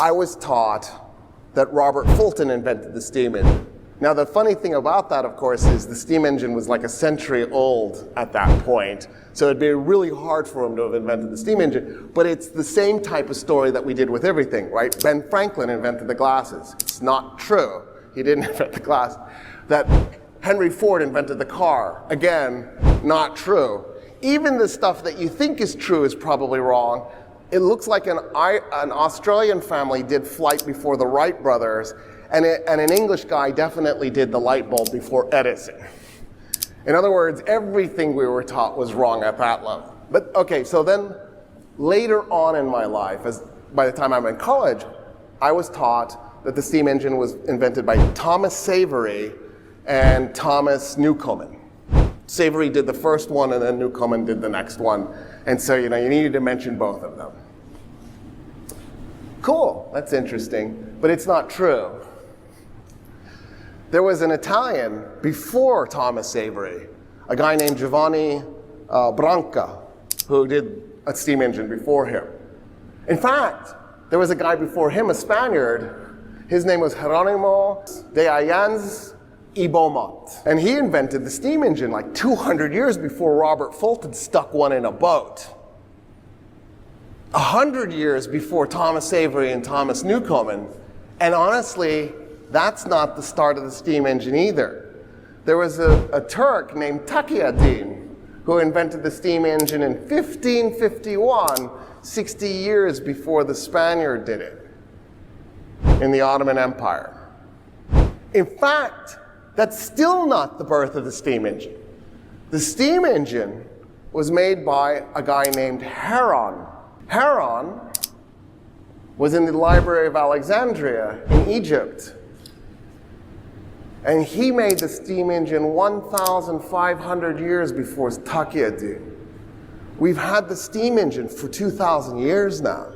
I was taught that Robert Fulton invented the steam engine. Now, the funny thing about that, of course, is the steam engine was like a century old at that point. So it'd be really hard for him to have invented the steam engine. But it's the same type of story that we did with everything, right? Ben Franklin invented the glasses. It's not true. He didn't invent the glass. That Henry Ford invented the car. Again, not true. Even the stuff that you think is true is probably wrong. It looks like an Australian family did flight before the Wright brothers, and an English guy definitely did the light bulb before Edison. In other words, everything we were taught was wrong at that level. But okay, so then later on in my life, by the time I'm in college, I was taught that the steam engine was invented by Thomas Savery and Thomas Newcomen. Savery did the first one, and then Newcomen did the next one. And so, you needed to mention both of them. Cool, that's interesting, but it's not true. There was an Italian before Thomas Savery, a guy named Giovanni Branca, who did a steam engine before him. In fact, there was a guy before him, a Spaniard. His name was Jeronimo de Ayans y Beaumont. And he invented the steam engine like 200 years before Robert Fulton stuck one in a boat. 100 years before Thomas Savery and Thomas Newcomen. And honestly, that's not the start of the steam engine either. There was a Turk named Taqi-ad-Din who invented the steam engine in 1551, 60 years before the Spaniard did it in the Ottoman Empire. In fact, that's still not the birth of the steam engine. The steam engine was made by a guy named Heron. Heron was in the Library of Alexandria in Egypt. And he made the steam engine 1,500 years before Taqi-ad-Din. We've had the steam engine for 2,000 years now.